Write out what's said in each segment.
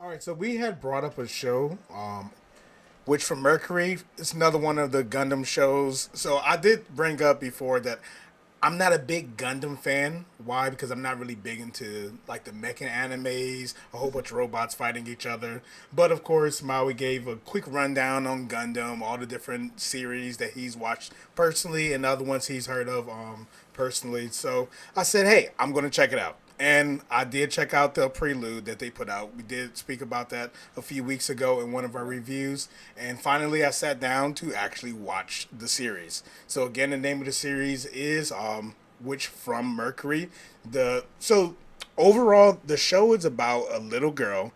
All right, so we had brought up a show, which from Mercury is another one of the Gundam shows. So I did bring up before that I'm not a big Gundam fan. Why? Because I'm not really big into like the mecha animes, a whole bunch of robots fighting each other. But of course, Maui gave a quick rundown on Gundam, all the different series that he's watched personally, and other ones he's heard of personally. So I said, hey, I'm going to check it out. And I did check out the prelude that they put out. We did speak about that a few weeks ago in one of our reviews. And finally, I sat down to actually watch the series. So again, the name of the series is which from Mercury. The so overall, the show is about a little girl.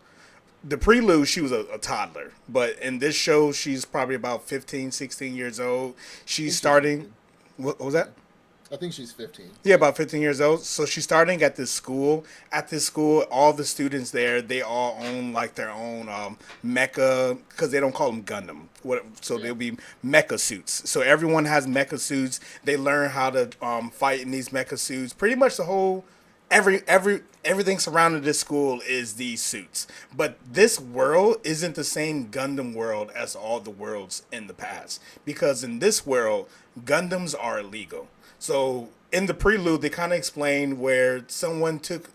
The prelude, she was a toddler, but in this show, she's probably about 15, 16 years old. I She's think she's starting. 15. What was that? I think she's 15. Yeah, Yeah. about 15 years old. So she's starting at this school. At this school, all the students there, they all own like their own mecha, because they don't call them Gundam. So Yeah. they'll be mecha suits. So everyone has mecha suits. They learn how to fight in these mecha suits. Pretty much the whole, everything surrounding this school is these suits. But this world isn't the same Gundam world as all the worlds in the past. Because in this world, Gundams are illegal. So in the prelude, they kind of explain where someone took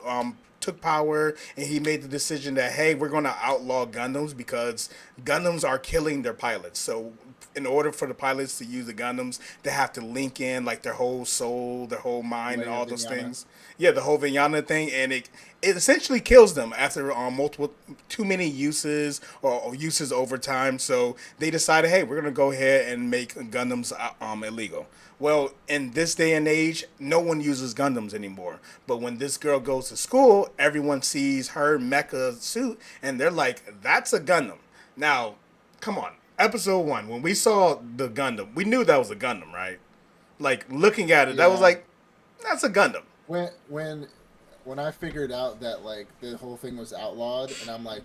power and he made the decision that hey, we're going to outlaw Gundams because Gundams are killing their pilots. So in order for the pilots to use the Gundams, they have to link in like their whole soul, their whole mind, and Leia all those Vignana. things. Yeah, the whole Vijana thing, and it essentially kills them after multiple too many uses or uses over time. So they decided, hey, we're gonna go ahead and make Gundams illegal. Well, in this day and age, no one uses Gundams anymore. But when this girl goes to school, everyone sees her mecha suit, and they're like, "That's a Gundam." Now, come on, episode one, when we saw the Gundam, we knew that was a Gundam, right? Like looking at it, that was Yeah. like, that's a Gundam, When when when I figured out that like the whole thing was outlawed, and I'm like,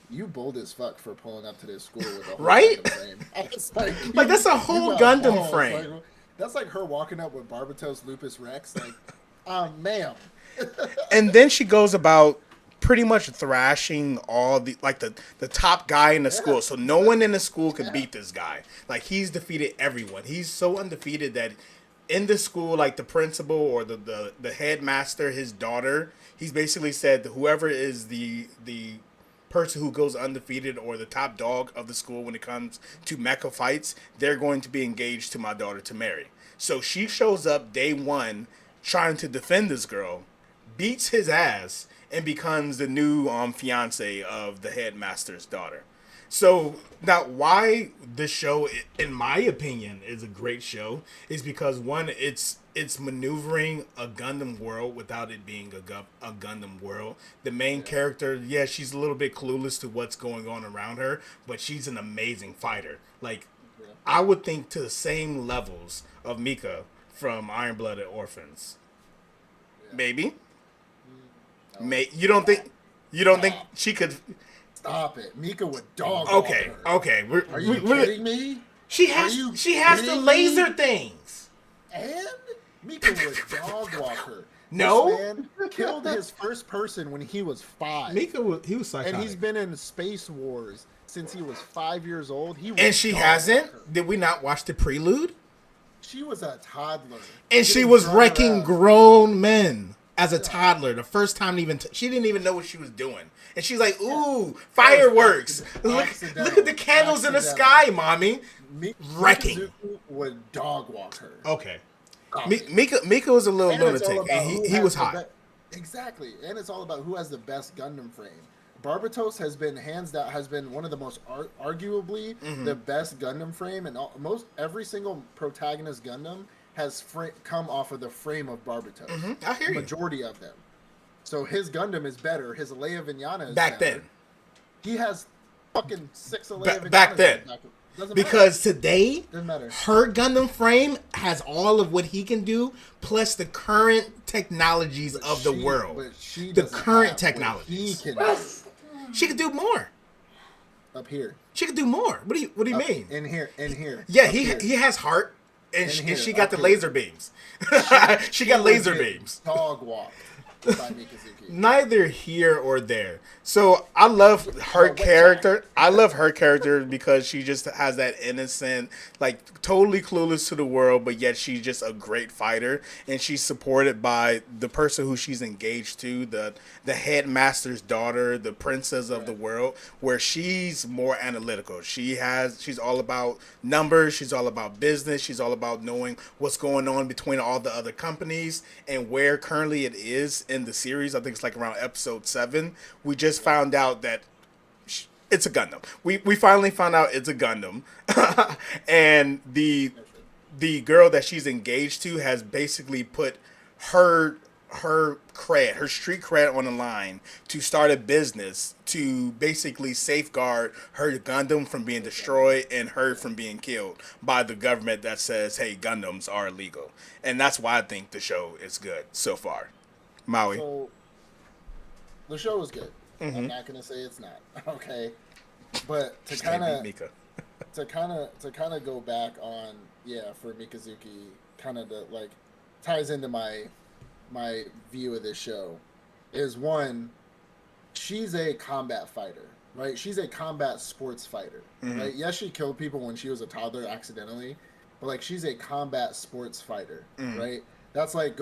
you bold as fuck for pulling up to this school with a whole right? Gundam frame. I was like, Like that's a you whole got Gundam balls. frame. That's like her walking up with Barbatos Lupus Rex. Like, ma'am. And then she goes about pretty much thrashing all the like the top guy in the Yeah, school. So no one in the school could yeah. beat this guy. Like he's defeated everyone. He's so undefeated that in the school, like the principal or the headmaster, his daughter, he's basically said that whoever is the person who goes undefeated or the top dog of the school when it comes to mecha fights, they're going to be engaged to my daughter to marry. So she shows up day one trying to defend this girl, beats his ass, and becomes the new fiance of the headmaster's daughter. So now, why this show, in my opinion, is a great show is because one, it's maneuvering a Gundam world without it being a Gundam world. The main Yeah. character, yeah, she's a little bit clueless to what's going on around her, but she's an amazing fighter. Like, Yeah. I would think to the same levels of Mika from Iron Blooded Orphans. Yeah. Maybe, No. think you don't think Stop. she could? Stop it. Mika would dog walk Okay, her. okay, Are you kidding me? Are you she has the kidding laser me? things. And Mika would dog walk her. This No, man killed his first person when he was 5. He was And he's psychotic, been in space wars since he was 5 years old. He would and she dog walk her. hasn't. Did we not watch the prelude? She was a toddler. And she Getting was thrown wrecking around. grown men as a Yeah. toddler. The first time, even she didn't even know what she was doing, and she's like, Yeah. "Ooh, That was fireworks! Look at accidental. the candles in the Accidental. sky, mommy." Wrecking. Mikazuki would dog walk her. Okay, Stop it. Mika was a little And it's all lunatic, about and who he has was the hot. exactly, and it's all about who has the best Gundam frame. Barbatos has been hands down has been one of the most arguably the best Gundam frame, and most every single protagonist Gundam has come off of the frame of Barbatos. I hear you. Majority of them. So his Gundam is better. His Leia Vignana is Back better. then, He has fucking 6 Leia Vignanas. back then. Doesn't matter. Because today, Doesn't matter. her Gundam frame has all of what he can do, plus the current technologies of the world. But she The doesn't current have what he technologies. can do She could do more. up here. She could do more. What do you Up mean? in here. Yeah, up here. he has heart, and In she, here, and she got up the here. laser beams. She got would laser get beams. Dog walk. by Mikazuki. Neither here or there. So I love her But wait, character. I love her character because she just has that innocent, like totally clueless to the world, but yet she's just a great fighter, and she's supported by the person who she's engaged to, the headmaster's daughter, the princess of the right, world, where she's more analytical. She's all about numbers. She's all about business. She's all about knowing what's going on between all the other companies and where currently it is in the series. I think it's like around episode 7. We just found out that it's a Gundam. We finally found out it's a Gundam, and no shit. the girl that she's engaged to has basically put her her street cred on the line to start a business to basically safeguard her Gundam from being Her Gundam. destroyed and her Yeah. from being killed by the government that says, hey, Gundams are illegal. And that's why I think the show is good so far. Maui. So the show was good. I'm not gonna say it's not. Okay, but to Just can't kind beat of Mika. go back on, yeah, for Mikazuki, kind of the like ties into my view of this show is one, she's a combat fighter, right? She's a combat sports fighter, right? Yes, she killed people when she was a toddler accidentally, but like she's a combat sports fighter, right? That's like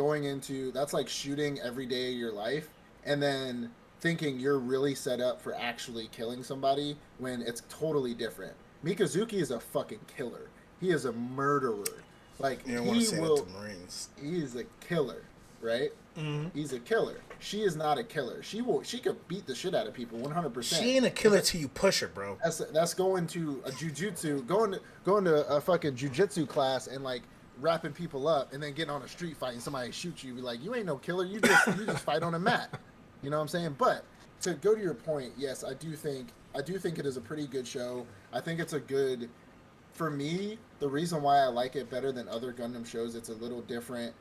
shooting every day of your life and then thinking you're really set up for actually killing somebody when it's totally different. Mikazuki is a fucking killer. He is a murderer. Like You don't want to he say will that to Marines. he is a killer, right? He's a killer. She is not a killer. She could beat the shit out of people 100%. She ain't a killer till you push her, bro. That's going to a jujitsu, going to a fucking jujitsu class and like wrapping people up and then getting on a street fight and somebody shoots you, be like, you ain't no killer. You just fight on a mat. You know what I'm saying? But to go to your point, yes, I do think it is a pretty good show. I think it's a good, for me, the reason why I like it better than other Gundam shows, it's a little different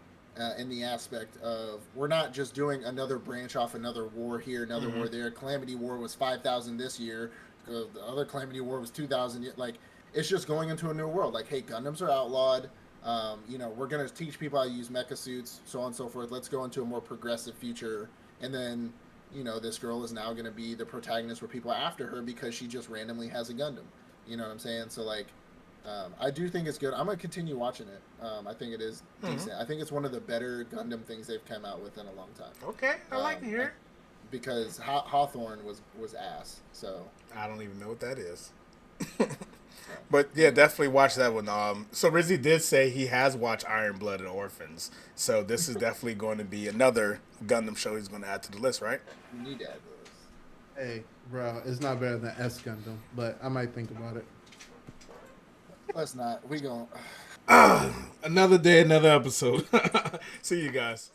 in the aspect of we're not just doing another branch off another war here, another war there. Calamity War was 5,000 this year. The other Calamity War was 2,000. Like, it's just going into a new world. Like, hey, Gundams are outlawed. We're going to teach people how to use mecha suits, so on and so forth. Let's go into a more progressive future. And then, this girl is now going to be the protagonist where people are after her because she just randomly has a Gundam. You know what I'm saying? So, like, I do think it's good. I'm gonna continue watching it. I think it is decent. I think it's one of the better Gundam things they've come out with in a long time. Okay, I like to hear. Because Hawthorne was ass. So I don't even know what that is. But yeah, definitely watch that one. So Rizzy did say he has watched Iron Blood and Orphans. So this is definitely going to be another Gundam show he's going to add to the list, right? you need to add those. Hey, bro, it's not better than S Gundam, but I might think about it. Let's not. We gon' Another day, another episode. See you guys.